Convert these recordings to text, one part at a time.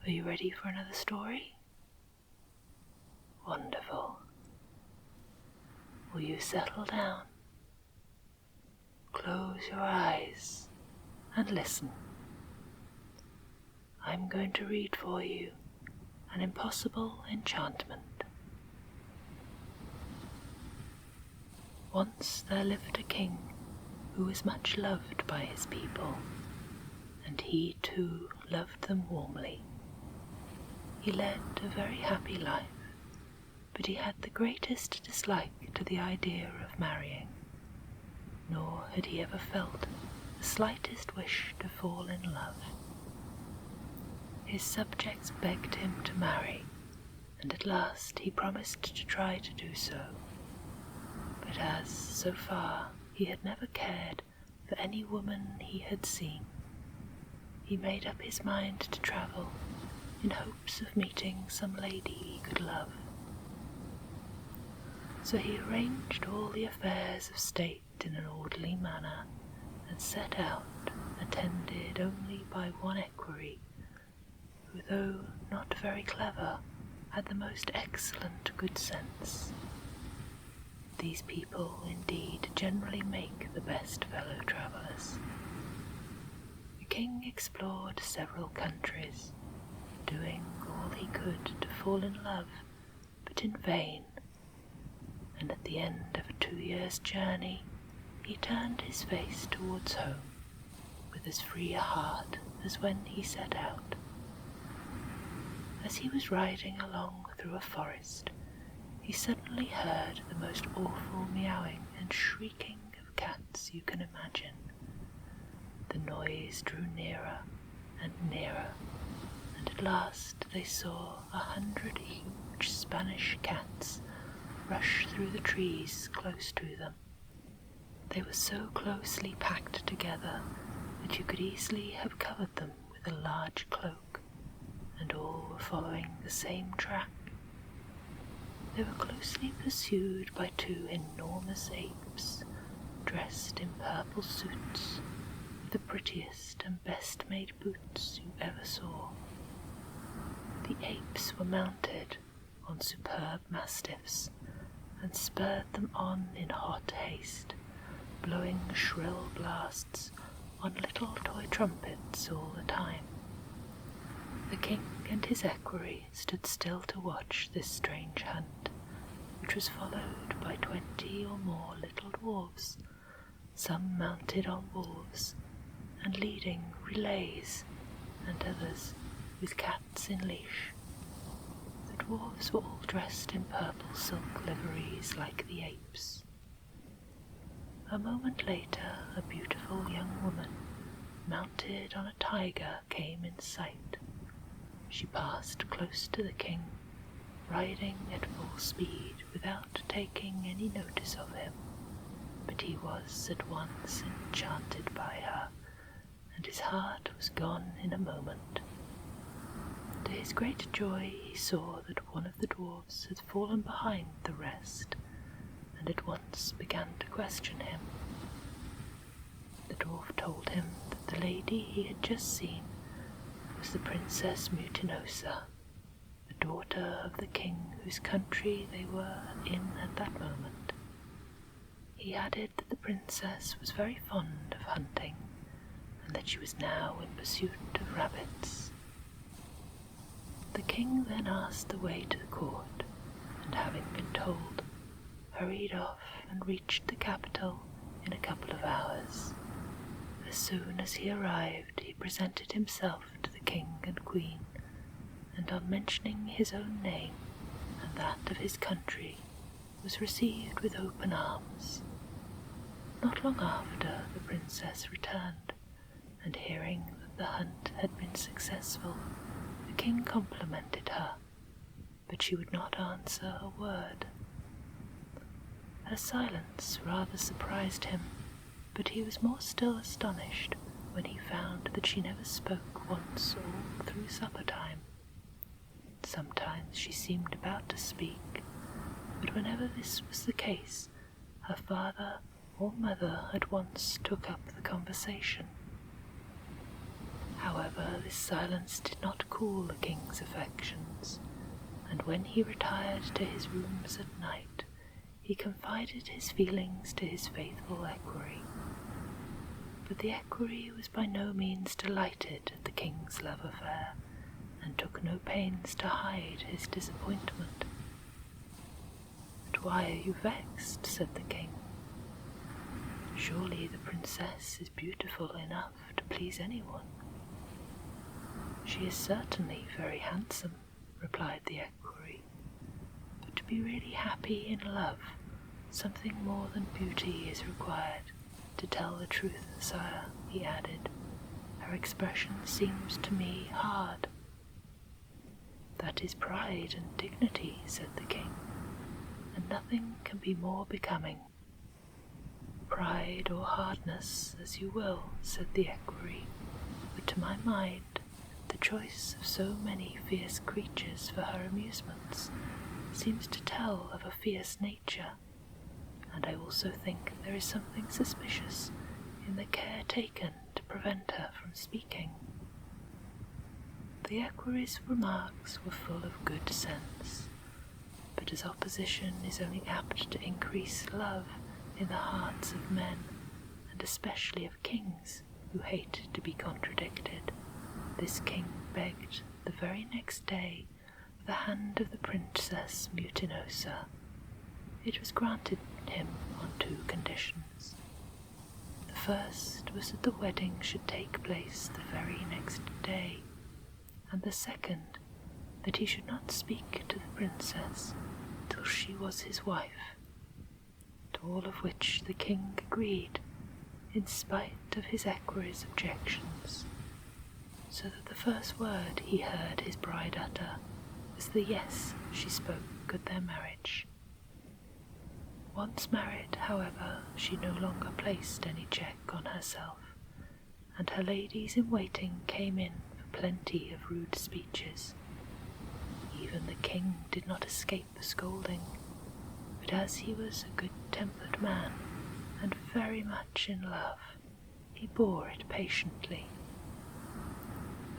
Are you ready for another story? Wonderful. Will you settle down? Close your eyes and listen. I'm going to read for you an Impossible Enchantment. Once there lived a king who was much loved by his people, and he too loved them warmly. He led a very happy life, but he had the greatest dislike to the idea of marrying, nor had he ever felt the slightest wish to fall in love. His subjects begged him to marry, and at last he promised to try to do so. But as, so far, he had never cared for any woman he had seen, he made up his mind to travel in hopes of meeting some lady he could love. So he arranged all the affairs of state in an orderly manner, and set out, attended only by one equerry, who, though not very clever, had the most excellent good sense. These people, indeed, generally make the best fellow travellers. The king explored several countries, doing all he could to fall in love, but in vain, and at the end of a 2 years' journey he turned his face towards home, with as free a heart as when he set out. As he was riding along through a forest, he suddenly heard the most awful meowing and shrieking of cats you can imagine. The noise drew nearer and nearer, and at last they saw 100 huge Spanish cats rush through the trees close to them. They were so closely packed together that you could easily have covered them with a large cloak, and all were following the same track. They were closely pursued by 2 enormous apes, dressed in purple suits, with the prettiest and best-made boots you ever saw. The apes were mounted on superb mastiffs, and spurred them on in hot haste, blowing shrill blasts on little toy trumpets all the time. The king and his equerry stood still to watch this strange hunt, which was followed by 20 or more little dwarfs, some mounted on wolves, and leading relays, and others with cats in leash. The dwarfs were all dressed in purple silk liveries like the apes. A moment later, a beautiful young woman, mounted on a tiger, came in sight. She passed close to the king, riding at full speed without taking any notice of him, but he was at once enchanted by her, and his heart was gone in a moment. To his great joy he saw that one of the dwarfs had fallen behind the rest, and at once began to question him. The dwarf told him that the lady he had just seen was the Princess Mutinosa, the daughter of the king whose country they were in at that moment. He added that the princess was very fond of hunting, and that she was now in pursuit of rabbits. The king then asked the way to the court, and having been told, hurried off and reached the capital in a couple of hours. As soon as he arrived, he presented himself to the king and queen, and on mentioning his own name and that of his country, was received with open arms. Not long after, the princess returned, and hearing that the hunt had been successful, the king complimented her, but she would not answer a word. Her silence rather surprised him, but he was more still astonished when he found that she never spoke once all through supper time. Sometimes she seemed about to speak, but whenever this was the case, her father or mother at once took up the conversation. However, this silence did not cool the king's affections, and when he retired to his rooms at night, he confided his feelings to his faithful equerry. But the equerry was by no means delighted at the king's love affair, and took no pains to hide his disappointment. "But why are you vexed?" said the king. "Surely the princess is beautiful enough to please anyone." "She is certainly very handsome," replied the equerry, "but to be really happy in love, something more than beauty is required. To tell the truth, sire," he added, "her expression seems to me hard." "That is pride and dignity," said the king, "and nothing can be more becoming." "Pride or hardness, as you will," said the equerry, "but to my mind, the choice of so many fierce creatures for her amusements seems to tell of a fierce nature, and I also think there is something suspicious in the care taken to prevent her from speaking." The equerry's remarks were full of good sense, but as opposition is only apt to increase love in the hearts of men, and especially of kings who hate to be contradicted, this king begged the very next day the hand of the Princess Mutinosa. It was granted him on 2 conditions. The first was that the wedding should take place the very next day, and the second, that he should not speak to the princess till she was his wife, to all of which the king agreed, in spite of his equerry's objections, so that the first word he heard his bride utter was the yes she spoke at their marriage. Once married, however, she no longer placed any check on herself, and her ladies-in-waiting came in for plenty of rude speeches. Even the king did not escape a scolding, but as he was a good-tempered man and very much in love, he bore it patiently.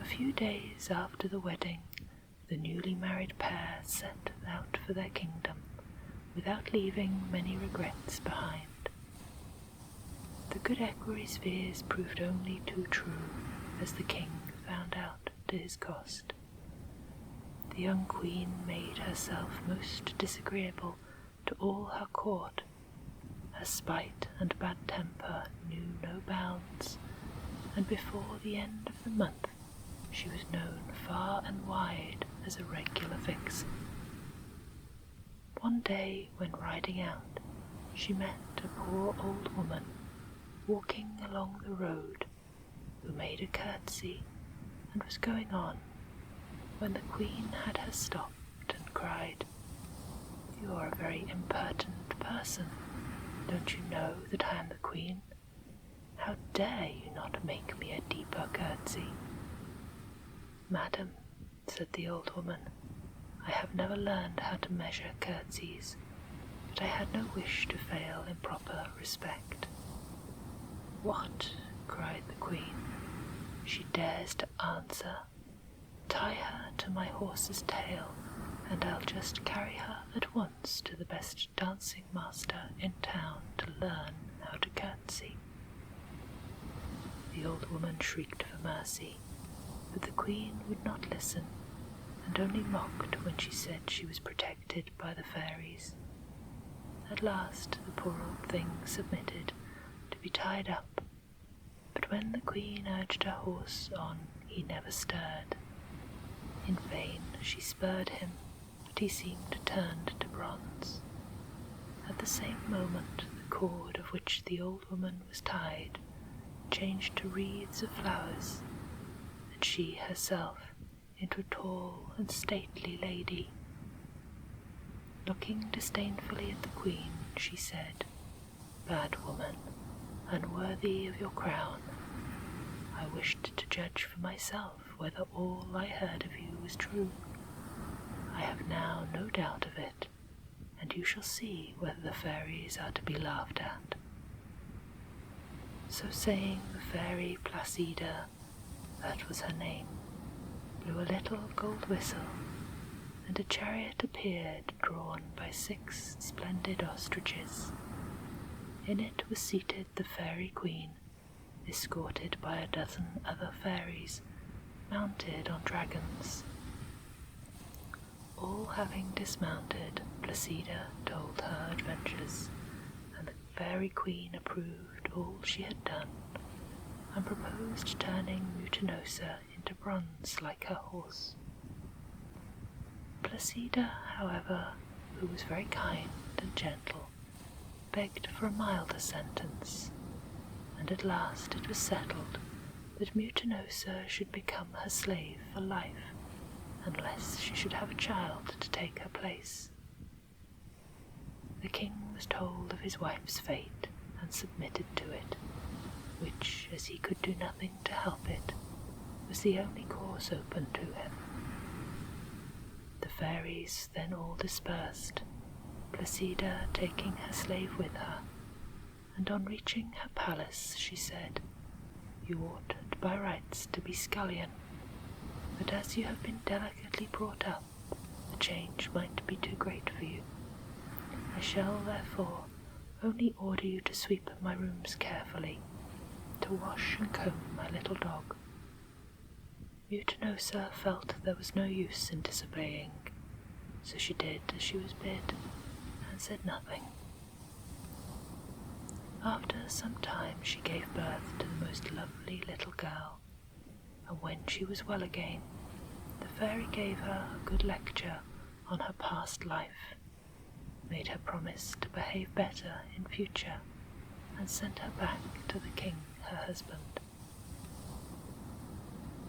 A few days after the wedding, the newly married pair set out for their kingdom, without leaving many regrets behind. The good equerry's fears proved only too true, as the king found out to his cost. The young queen made herself most disagreeable to all her court. Her spite and bad temper knew no bounds, and before the end of the month she was known far and wide as a regular vixen. One day, when riding out, she met a poor old woman walking along the road, who made a curtsy and was going on, when the queen had her stopped and cried, "You are a very impertinent person. Don't you know that I am the queen? How dare you not make me a deeper curtsy?" "Madam," said the old woman, "I have never learned how to measure curtsies, but I had no wish to fail in proper respect." "What?" cried the queen. "She dares to answer? Tie her to my horse's tail, and I'll just carry her at once to the best dancing master in town to learn how to curtsy." The old woman shrieked for mercy, but the queen would not listen, and only mocked when she said she was protected by the fairies. At last the poor old thing submitted to be tied up, but when the queen urged her horse on, he never stirred. In vain she spurred him, but he seemed turned to bronze. At the same moment the cord of which the old woman was tied changed to wreaths of flowers, and she herself into a tall and stately lady. Looking disdainfully at the queen, she said, "Bad woman, unworthy of your crown, I wished to judge for myself whether all I heard of you was true. I have now no doubt of it, and you shall see whether the fairies are to be laughed at." So saying, the fairy Placida that was her name, blew a little gold whistle, and a chariot appeared drawn by 6 splendid ostriches. In it was seated the Fairy Queen, escorted by a dozen other fairies, mounted on dragons. All having dismounted, Placida told her adventures, and the Fairy Queen approved all she had done, and proposed turning Mutinosa into bronze like her horse. Placida, however, who was very kind and gentle, begged for a milder sentence, and at last it was settled that Mutinosa should become her slave for life, unless she should have a child to take her place. The king was told of his wife's fate and submitted to it, which, as he could do nothing to help it, was the only course open to him. The fairies then all dispersed, Placida taking her slave with her, and on reaching her palace she said, "You ought by rights to be scullion, but as you have been delicately brought up, the change might be too great for you. I shall, therefore, only order you to sweep my rooms carefully, to wash and comb my little dog." Mutinosa felt there was no use in disobeying, so she did as she was bid, and said nothing. After some time she gave birth to the most lovely little girl, and when she was well again, the fairy gave her a good lecture on her past life, made her promise to behave better in future, and sent her back to the king, her husband.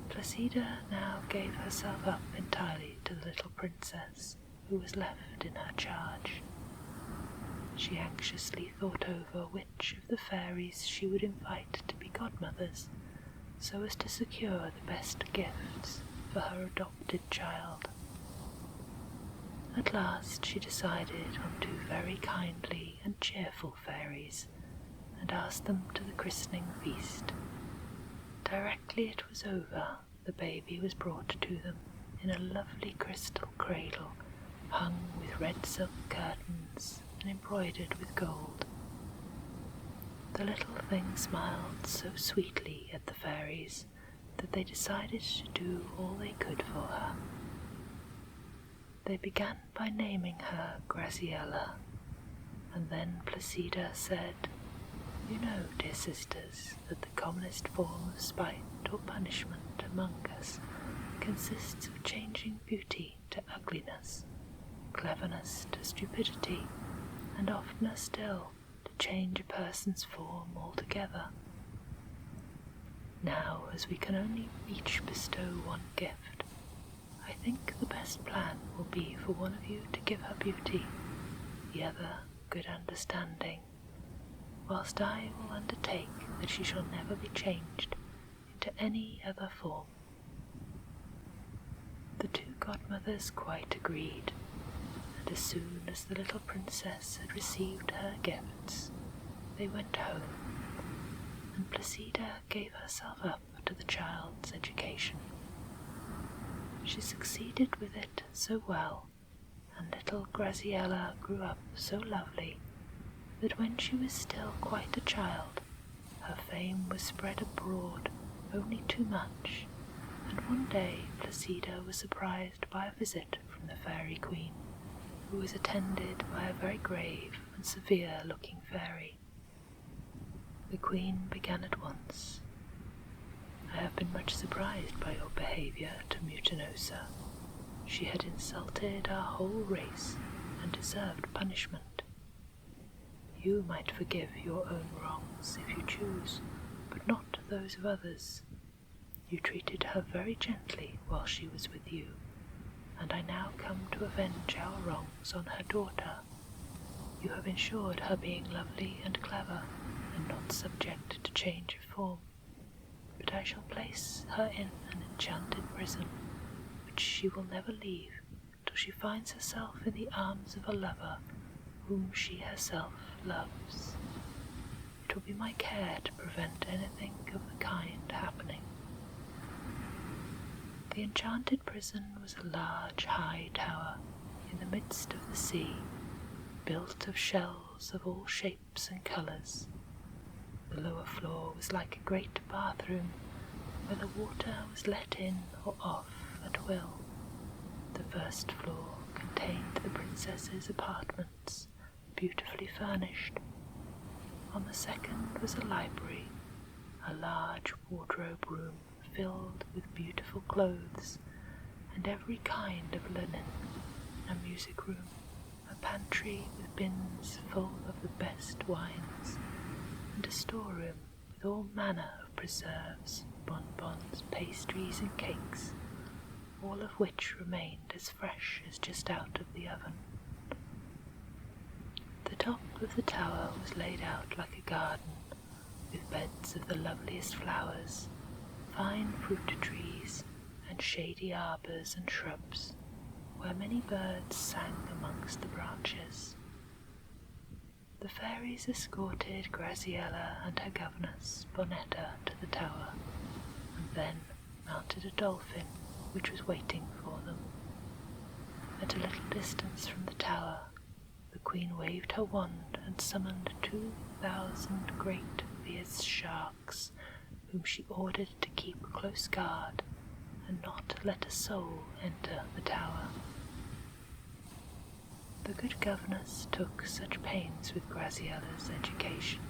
Placida now gave herself up entirely to the little princess who was left in her charge. She anxiously thought over which of the fairies she would invite to be godmothers, so as to secure the best gifts for her adopted child. At last she decided on 2 very kindly and cheerful fairies, and asked them to the christening feast. Directly it was over, the baby was brought to them in a lovely crystal cradle, hung with red silk curtains and embroidered with gold. The little thing smiled so sweetly at the fairies that they decided to do all they could for her. They began by naming her Graziella, and then Placida said, "You know, dear sisters, that the commonest form of spite or punishment among us consists of changing beauty to ugliness, cleverness to stupidity, and oftener still to change a person's form altogether. Now, as we can only each bestow one gift, I think the best plan will be for one of you to give her beauty, the other good understanding, whilst I will undertake that she shall never be changed into any other form." The 2 godmothers quite agreed, and as soon as the little princess had received her gifts, they went home, and Placida gave herself up to the child's education. She succeeded with it so well, and little Graziella grew up so lovely, that when she was still quite a child, her fame was spread abroad only too much, and one day Placida was surprised by a visit from the Fairy Queen, who was attended by a very grave and severe-looking fairy. The Queen began at once. "I have been much surprised by your behaviour to Mutinosa. She had insulted our whole race and deserved punishment. You might forgive your own wrongs if you choose, but not those of others. You treated her very gently while she was with you, and I now come to avenge our wrongs on her daughter. You have ensured her being lovely and clever, and not subject to change of form, but I shall place her in an enchanted prison, which she will never leave till she finds herself in the arms of a lover whom she herself loves. It will be my care to prevent anything of the kind happening." The enchanted prison was a large, high tower in the midst of the sea, built of shells of all shapes and colours. The lower floor was like a great bathroom, where the water was let in or off at will. The first floor contained the princess's apartments, beautifully furnished. On the second was a library, a large wardrobe room filled with beautiful clothes and every kind of linen, a music room, a pantry with bins full of the best wines, and a storeroom with all manner of preserves, bonbons, pastries, and cakes, all of which remained as fresh as just out of the oven. The top of the tower was laid out like a garden, with beds of the loveliest flowers, fine fruit trees, and shady arbours and shrubs, where many birds sang amongst the branches. The fairies escorted Graziella and her governess, Bonetta, to the tower, and then mounted a dolphin which was waiting for them. At a little distance from the tower, the queen waved her wand and summoned 2,000 great fierce sharks, whom she ordered to keep close guard and not let a soul enter the tower. The good governess took such pains with Graziella's education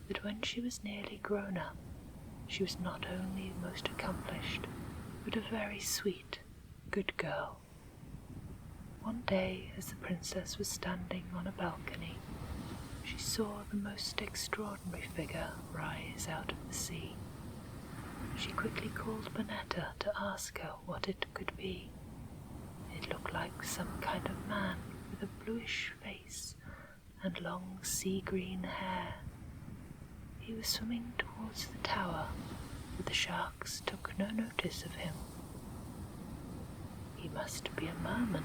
that when she was nearly grown up, she was not only most accomplished, but a very sweet, good girl. One day, as the princess was standing on a balcony, she saw the most extraordinary figure rise out of the sea. She quickly called Bonetta to ask her what it could be. It looked like some kind of man with a bluish face and long sea-green hair. He was swimming towards the tower, but the sharks took no notice of him. "He must be a merman,"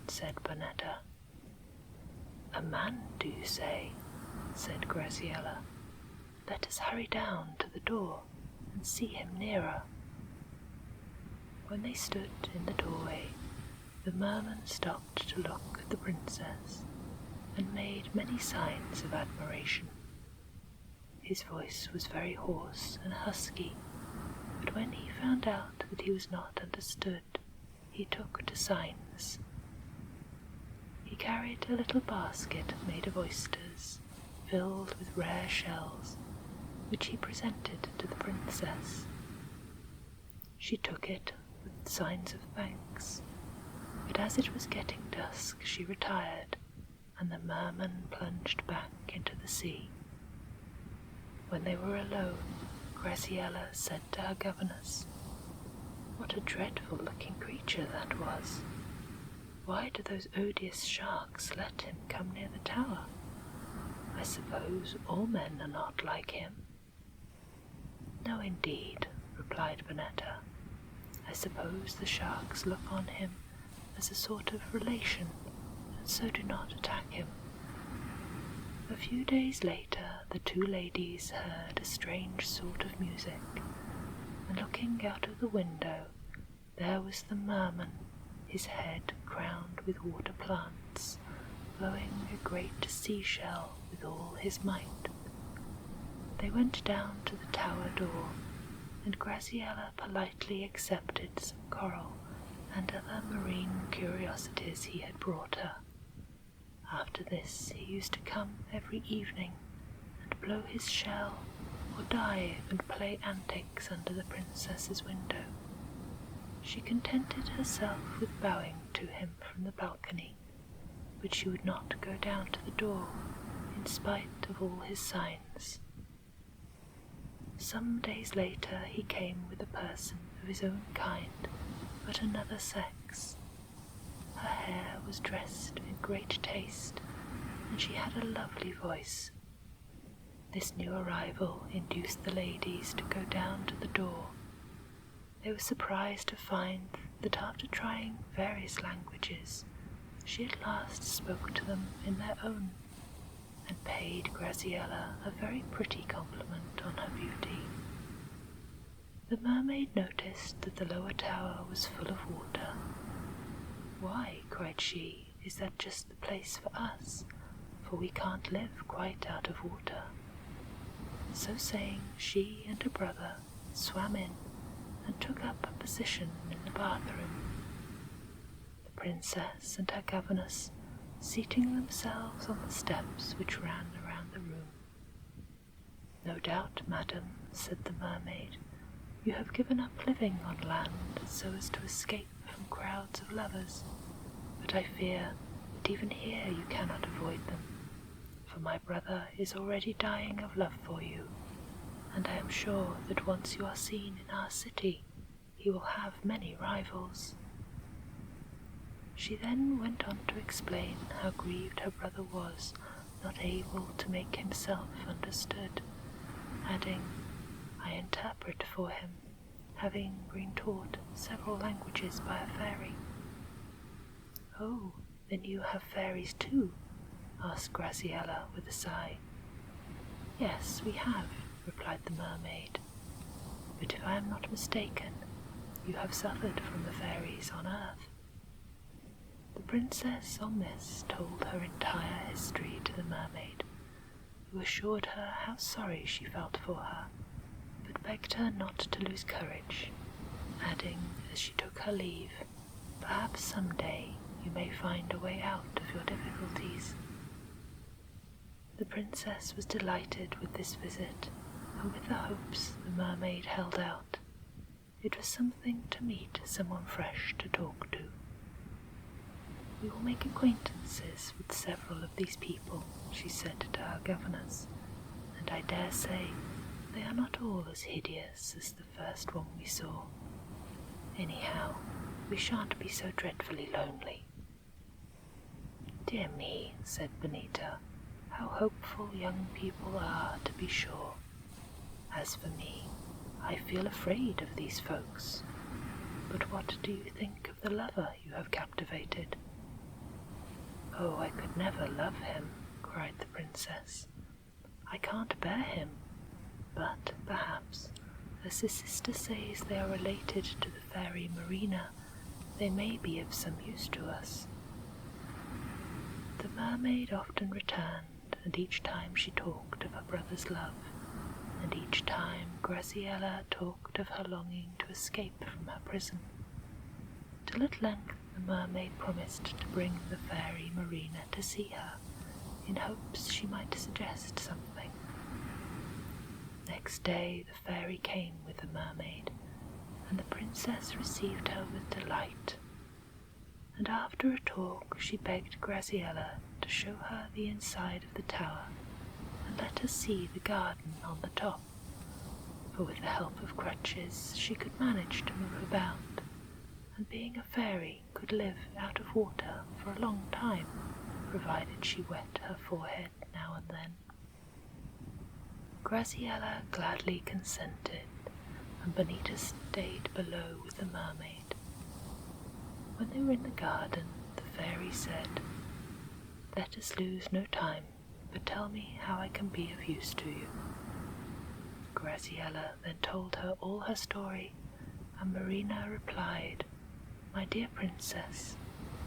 said Bonetta. "A man, do you say?" said Graziella. "Let us hurry down to the door and see him nearer." When they stood in the doorway, the merman stopped to look at the princess and made many signs of admiration. His voice was very hoarse and husky, but when he found out that he was not understood, he took to signs. He carried a little basket made of oysters, filled with rare shells, which he presented to the princess. She took it with signs of thanks, but as it was getting dusk she retired, and the merman plunged back into the sea. When they were alone, Graziella said to her governess, "What a dreadful-looking creature that was! Why do those odious sharks let him come near the tower? I suppose all men are not like him." "No, indeed," replied Bonetta. "I suppose the sharks look on him as a sort of relation, and so do not attack him." A few days later the two ladies heard a strange sort of music, and looking out of the window, there was the merman, his head crowned with water plants, blowing a great seashell with all his might. They went down to the tower door, and Graziella politely accepted some coral and other marine curiosities he had brought her. After this he used to come every evening and blow his shell, or dive and play antics under the princess's window. She contented herself with bowing to him from the balcony, but she would not go down to the door, in spite of all his signs. Some days later he came with a person of his own kind, but another sex. Her hair was dressed in great taste, and she had a lovely voice. This new arrival induced the ladies to go down to the door. They were surprised to find that after trying various languages, she at last spoke to them in their own, and paid Graziella a very pretty compliment on her beauty. The mermaid noticed that the lower tower was full of water. "Why," cried she, "is that just the place for us? For we can't live quite out of water." So saying, she and her brother swam in and took up a position in the bathroom, the princess and her governess seating themselves on the steps which ran around the room. "No doubt, madam," said the mermaid, "you have given up living on land so as to escape from crowds of lovers, but I fear that even here you cannot avoid them, for my brother is already dying of love for you, and I am sure that once you are seen in our city, he will have many rivals." She then went on to explain how grieved her brother was not able to make himself understood, adding, "I interpret for him, having been taught several languages by a fairy." "Oh, then you have fairies too?" asked Graziella with a sigh. "Yes, we have," replied the mermaid, "but if I am not mistaken, you have suffered from the fairies on earth." The princess on this told her entire history to the mermaid, who assured her how sorry she felt for her, but begged her not to lose courage, adding as she took her leave, "Perhaps some day you may find a way out of your difficulties." The princess was delighted with this visit, and with the hopes the mermaid held out. It was something to meet someone fresh to talk to. "We will make acquaintances with several of these people," she said to her governess, "and I dare say they are not all as hideous as the first one we saw. Anyhow, we shan't be so dreadfully lonely." "Dear me," said Bonita, "how hopeful young people are, to be sure. As for me, I feel afraid of these folks. But what do you think of the lover you have captivated?" "Oh, I could never love him," cried the princess. "I can't bear him, but perhaps, as his sister says they are related to the fairy Marina, they may be of some use to us." The mermaid often returned, and each time she talked of her brother's love, and each time Graziella talked of her longing to escape from her prison, till at length the mermaid promised to bring the fairy Marina to see her, in hopes she might suggest something. Next day the fairy came with the mermaid, and the princess received her with delight, and after a talk she begged Graziella to show her the inside of the tower and let her see the garden on the top, for with the help of crutches she could manage to move about, and being a fairy could live out of water for a long time, provided she wet her forehead now and then. Graziella gladly consented, and Bonita stayed below with the mermaid. When they were in the garden, the fairy said, "Let us lose no time, but tell me how I can be of use to you." Graziella then told her all her story, and Marina replied, "My dear princess,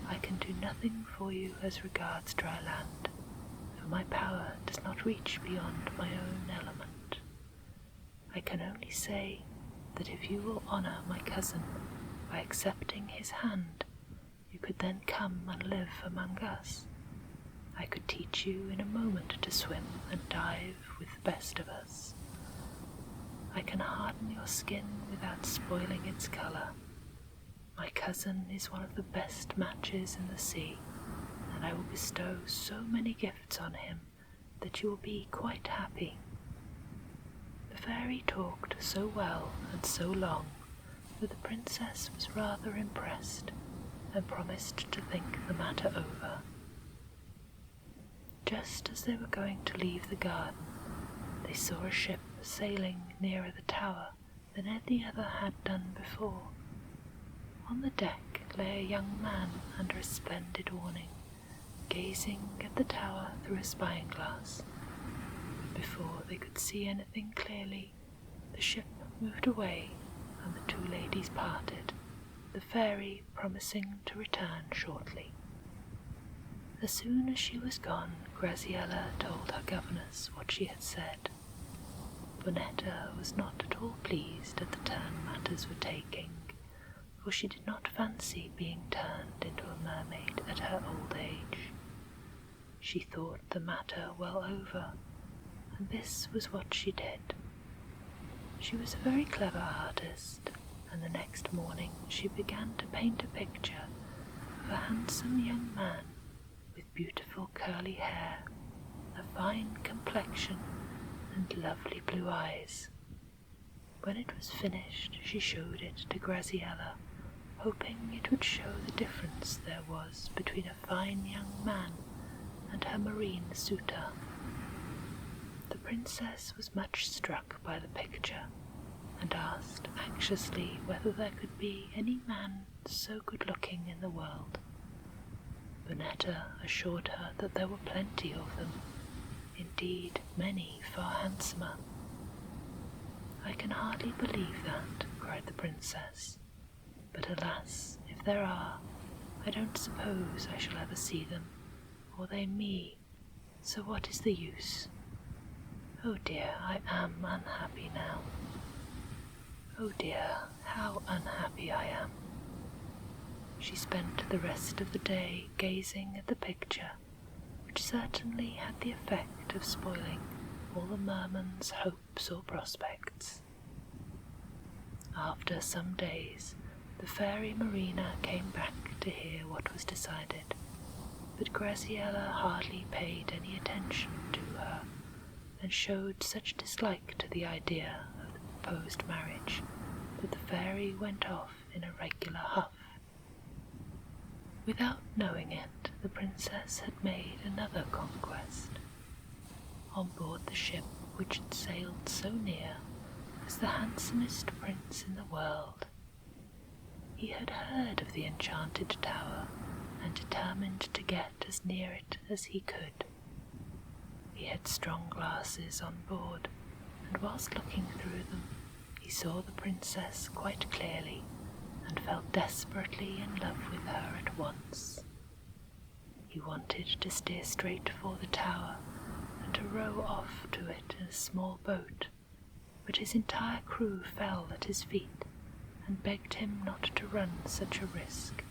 I can do nothing for you as regards dry land, for my power does not reach beyond my own element. I can only say that if you will honour my cousin by accepting his hand, you could then come and live among us. I could teach you in a moment to swim and dive with the best of us. I can harden your skin without spoiling its colour. My cousin is one of the best matches in the sea, and I will bestow so many gifts on him that you will be quite happy." The fairy talked so well and so long that the princess was rather impressed, and promised to think the matter over. Just as they were going to leave the garden, they saw a ship sailing nearer the tower than any other had done before. On the deck lay a young man under a splendid awning, gazing at the tower through a spyglass. But before they could see anything clearly, the ship moved away, and the two ladies parted, the fairy promising to return shortly. As soon as she was gone, Graziella told her governess what she had said. Bonetta was not at all pleased at the turn matters were taking, for she did not fancy being turned into a mermaid at her old age. She thought the matter well over, and this was what she did. She was a very clever artist, and the next morning she began to paint a picture of a handsome young man with beautiful curly hair, a fine complexion, and lovely blue eyes. When it was finished, she showed it to Graziella, hoping it would show the difference there was between a fine young man and her marine suitor. The princess was much struck by the picture, and asked anxiously whether there could be any man so good-looking in the world. Bonetta assured her that there were plenty of them, indeed many far handsomer. "I can hardly believe that," cried the princess, "but alas, if there are, I don't suppose I shall ever see them, or they me, so what is the use? Oh dear, I am unhappy now. Oh dear, how unhappy I am." She spent the rest of the day gazing at the picture, which certainly had the effect of spoiling all the merman's hopes or prospects. After some days, the fairy Marina came back to hear what was decided, but Graziella hardly paid any attention to her, and showed such dislike to the idea of the proposed marriage that the fairy went off in a regular huff. Without knowing it, the princess had made another conquest. On board the ship which had sailed so near was the handsomest prince in the world. He had heard of the enchanted tower and determined to get as near it as he could. He had strong glasses on board, and whilst looking through them, he saw the princess quite clearly, and fell desperately in love with her at once. He wanted to steer straight for the tower, and to row off to it in a small boat, but his entire crew fell at his feet, and begged him not to run such a risk.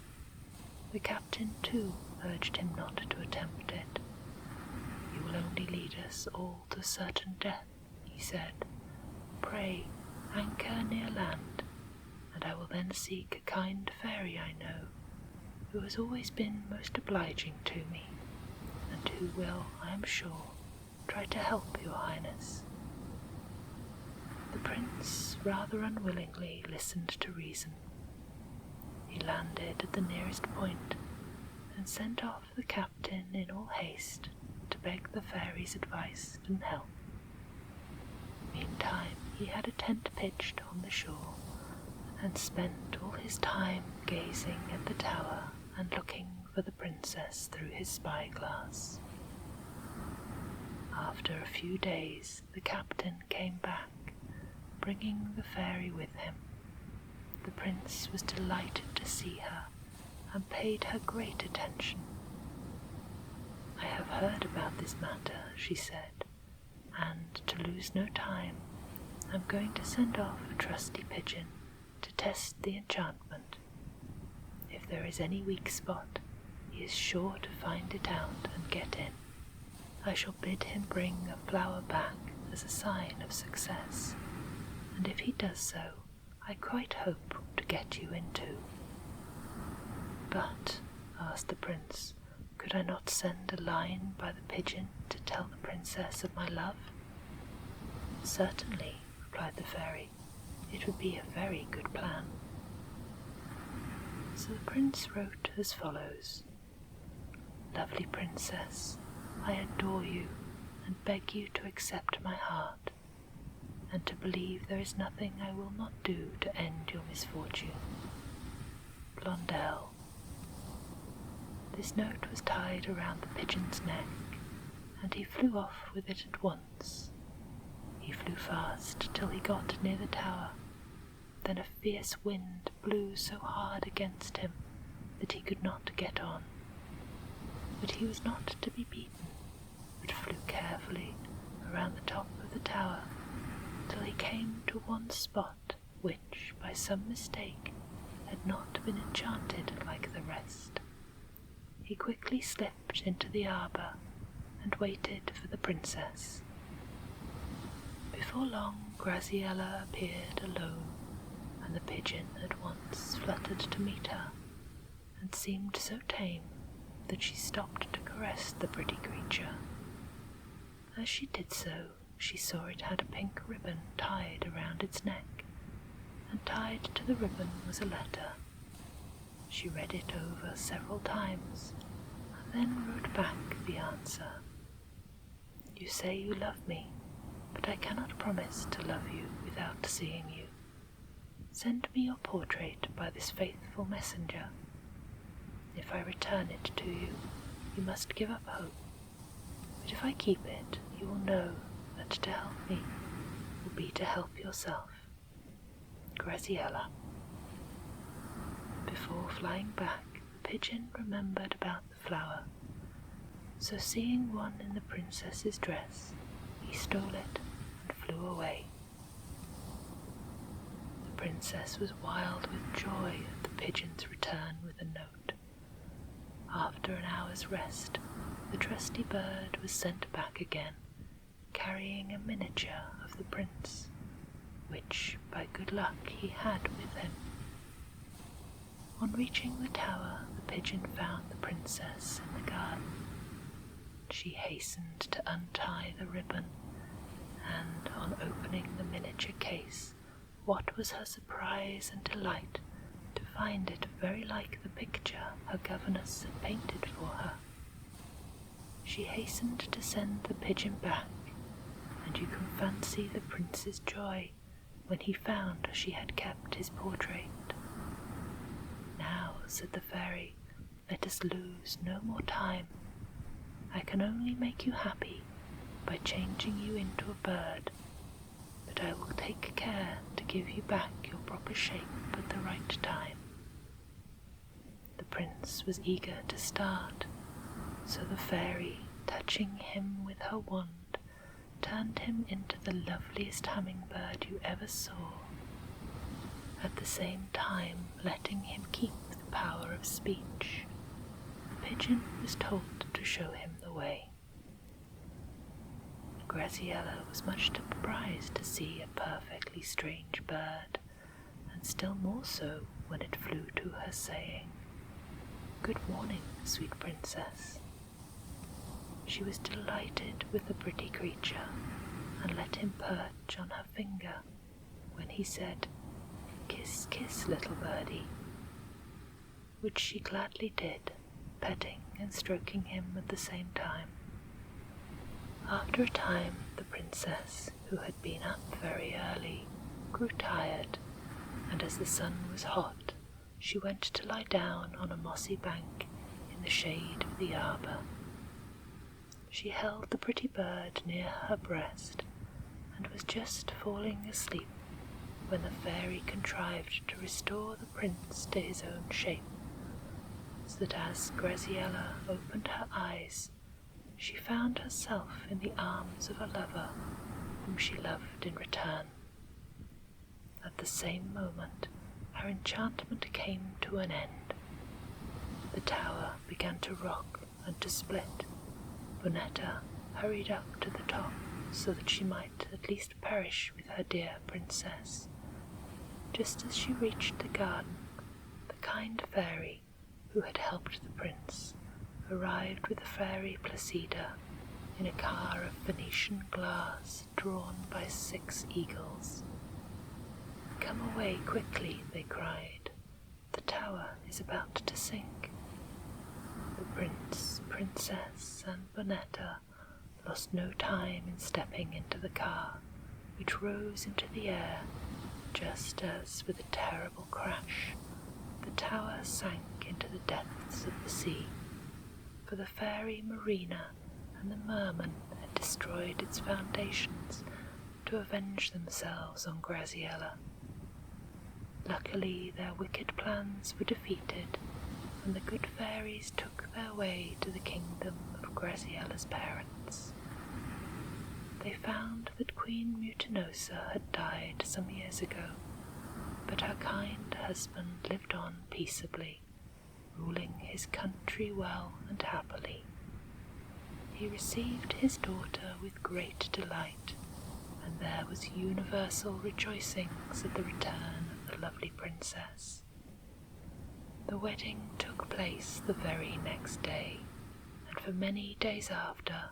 The captain, too, urged him not to attempt it. "You will only lead us all to certain death," he said. "Pray, anchor near land, and I will then seek a kind fairy I know, who has always been most obliging to me, and who will, I am sure, try to help your highness." The prince rather unwillingly listened to reason. He landed at the nearest point, and sent off the captain in all haste to beg the fairy's advice and help. Meantime he had a tent pitched on the shore, and spent all his time gazing at the tower and looking for the princess through his spyglass. After a few days the captain came back, bringing the fairy with him. The prince was delighted to see her, and paid her great attention. "I have heard about this matter," she said, "and, to lose no time, I am going to send off a trusty pigeon to test the enchantment. If there is any weak spot, he is sure to find it out and get in. I shall bid him bring a flower back as a sign of success, and if he does so, I quite hope to get you in too." "But," asked the prince, "could I not send a line by the pigeon to tell the princess of my love?" "Certainly," replied the fairy. "It would be a very good plan." So the prince wrote as follows: "Lovely princess, I adore you, and beg you to accept my heart, and to believe there is nothing I will not do to end your misfortune. Blondel." This note was tied around the pigeon's neck, and he flew off with it at once. He flew fast till he got near the tower, Then a fierce wind blew so hard against him that he could not get on. But he was not to be beaten, but flew carefully around the top of the tower till he came to one spot which, by some mistake, had not been enchanted like the rest. He quickly slipped into the arbour and waited for the princess. Before long Graziella appeared alone, and the pigeon at once fluttered to meet her, and seemed so tame that she stopped to caress the pretty creature. As she did so, she saw it had a pink ribbon tied around its neck, and tied to the ribbon was a letter. She read it over several times, and then wrote back the answer. "You say you love me, but I cannot promise to love you without seeing you. Send me your portrait by this faithful messenger. If I return it to you, you must give up hope, but if I keep it, you will know that to help me will be to help yourself. Graziella." Before flying back, the pigeon remembered about the flower, so seeing one in the princess's dress, he stole it and flew away. The princess was wild with joy at the pigeon's return with a note. After an hour's rest, the trusty bird was sent back again, carrying a miniature of the prince, which by good luck he had with him. On reaching the tower, the pigeon found the princess in the garden. She hastened to untie the ribbon, and on opening the miniature case, what was her surprise and delight to find it very like the picture her governess had painted for her. She hastened to send the pigeon back, and you can fancy the prince's joy when he found she had kept his portrait. "Now," said the fairy, "let us lose no more time. I can only make you happy by changing you into a bird, but I will take care to give you back your proper shape at the right time." The prince was eager to start, so the fairy, touching him with her wand, turned him into the loveliest hummingbird you ever saw, at the same time letting him keep the power of speech. The pigeon was told to show him the way. Graziella was much surprised to see a perfectly strange bird, and still more so when it flew to her saying, "Good morning, sweet princess." She was delighted with the pretty creature, and let him perch on her finger, when he said, "Kiss, kiss, little birdie," which she gladly did, petting and stroking him at the same time. After a time, the princess, who had been up very early, grew tired, and as the sun was hot, she went to lie down on a mossy bank in the shade of the arbour. She held the pretty bird near her breast, and was just falling asleep when the fairy contrived to restore the prince to his own shape, so that as Graziella opened her eyes, she found herself in the arms of a lover whom she loved in return. At the same moment, her enchantment came to an end. The tower began to rock and to split. Bonetta hurried up to the top so that she might at least perish with her dear princess. Just as she reached the garden, the kind fairy who had helped the prince arrived with the fairy Placida in a car of Venetian glass drawn by 6 eagles. "Come away quickly," they cried. "The tower is about to sink." The prince, princess, and Bonetta lost no time in stepping into the car, which rose into the air just as, with a terrible crash, the tower sank into the depths of the sea, for the fairy Marina and the merman had destroyed its foundations to avenge themselves on Graziella. Luckily their wicked plans were defeated, and the good fairies took their way to the kingdom of Graziella's parents. They found that Queen Mutinosa had died some years ago, but her kind husband lived on peaceably, ruling his country well and happily. He received his daughter with great delight, and there was universal rejoicings at the return of the lovely princess. The wedding took place the very next day, and for many days after,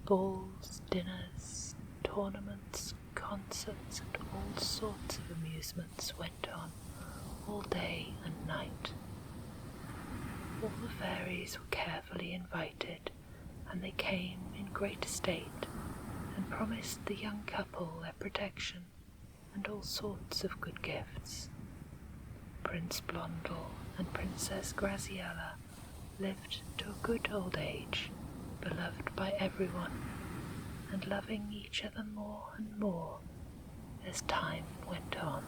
balls, dinners, tournaments, concerts, and all sorts of amusements went on all day and night. All the fairies were carefully invited, and they came in great state and promised the young couple their protection and all sorts of good gifts. Prince Blondel and Princess Graziella lived to a good old age, beloved by everyone, and loving each other more and more as time went on.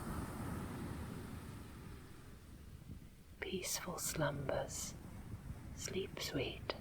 Peaceful slumbers. Sleep sweet.